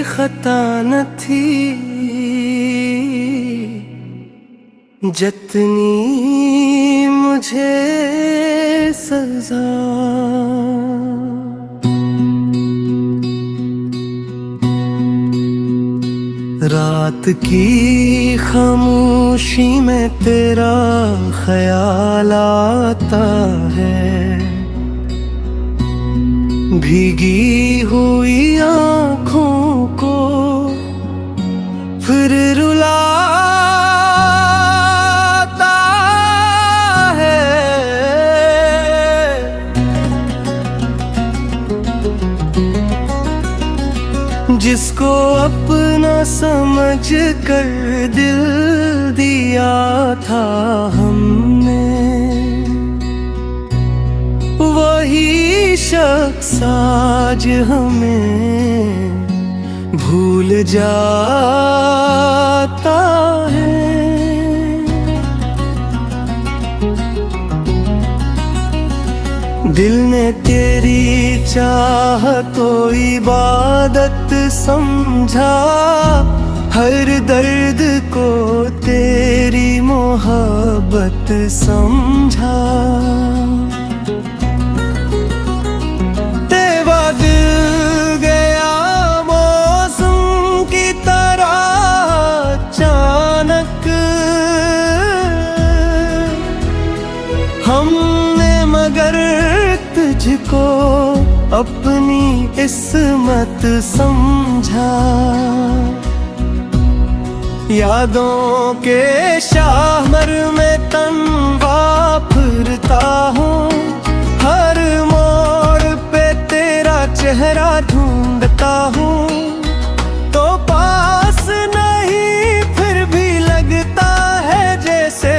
खता न थी जितनी मुझे सजा। रात की खामोशी में तेरा ख्याल आता है, भीगी हुई आँखों को फिर रुलाता है। जिसको अपना समझ कर दिल दिया था हमने, वही शख्स आज हमें भूल जाता है। दिल ने तेरी चाहतो इबादत समझा, हर दर्द को तेरी मोहब्बत समझा। हमने मगर तुझको अपनी इस्मत समझा। यादों के शाहमर में तन्हा फिरता हूँ, हर मोड़ पे तेरा चेहरा ढूंढता हूँ। तो पास नहीं फिर भी लगता है जैसे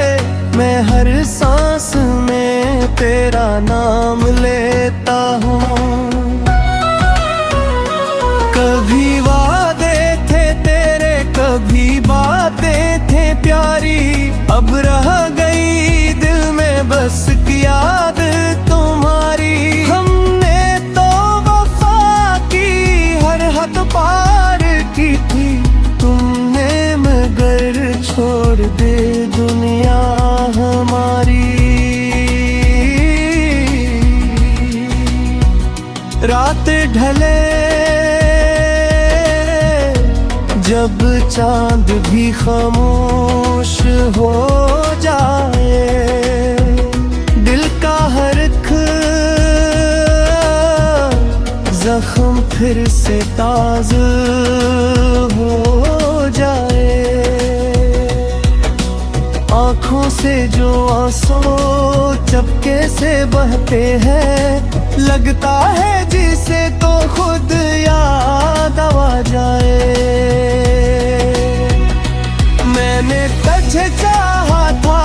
मैं हर सांस में तेरा नाम लेता हूँ। कभी वादे थे तेरे, कभी बातें थे प्यारी, अब रह गई दिल में बस याद तुम्हारी। हमने तो वफा की हर हद पार की थी, तुमने मगर छोड़ दे दुनिया हमारी। रात ढले जब चांद भी खामोश हो जाए, दिल का हर एक जख्म फिर से ताज़ा हो जाए। आँखों से जो आंसू चपके से बहते हैं, लगता है जिसे तो खुद याद आ जाए। मैंने तुझे चाहा था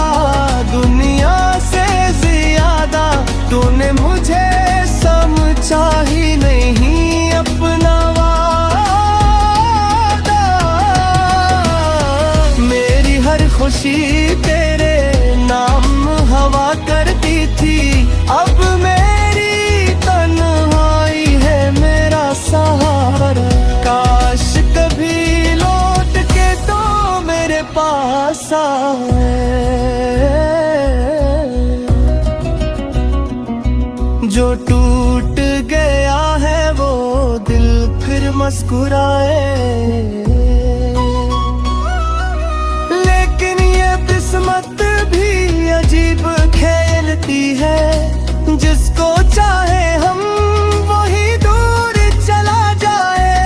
दुनिया से ज्यादा, तूने मुझे समझा ही नहीं अपना वादा। मेरी हर खुशी तेरे नाम हवा करती थी, अब मेरी तन्हाई है मेरा सहारा। काश कभी लौट के तो मेरे पास आए, जो टूट गया है वो दिल फिर मुस्कुराए। लेकिन ये किस्मत भी अजीब खेलती है, जिसको चाहे हम वही दूर चला जाए।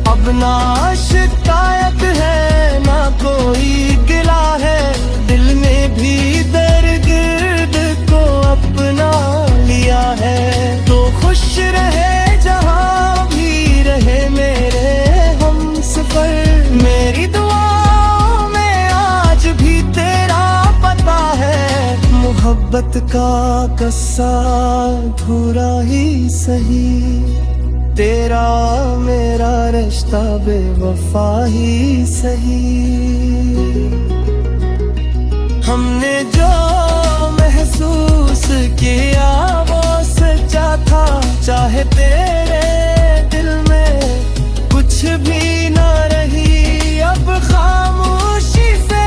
अब ना शिकायत है ना कोई गिला है, दिल ने भी दर्द को अपना लिया है। तो खुश रहे जहाँ भी रहे मेरे हमसफर, मेरी दुआओं में आज भी तेरा पता है। मोहब्बत का कस्सा अधूरा ही सही, तेरा मेरा रिश्ता बेवफा ही सही। हमने जो महसूस किया वो तेरे दिल में कुछ भी ना रही, अब खामोशी से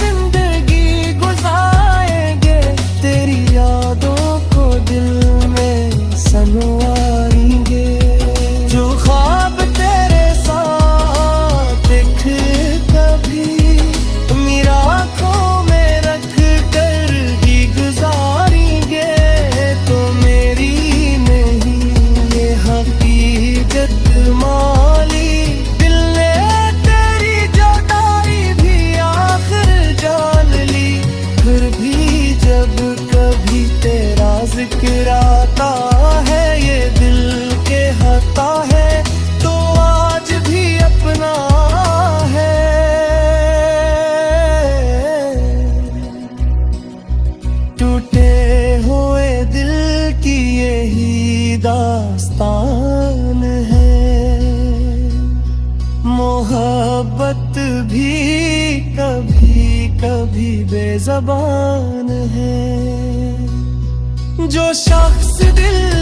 जिंदगी गुजारेंगे। तेरी यादों को दिल में संवारेंगे। जो ख्वाब तेरे साथ देख कभी मेरा आँखों में रख कर ही गुजारेंगे। तो मेरी नहीं ये हकीकत माली, दिल ने तेरी जुदाई भी आखिर जान ली। फिर भी जब कभी तेरा जिक्र आता है, ये दिल के हता है तो आज भी अपना है। टूटे हुए दिल की यही दास्तान है। मोहब्बत भी कभी कभी बेज़बान है। जो शख्स दिल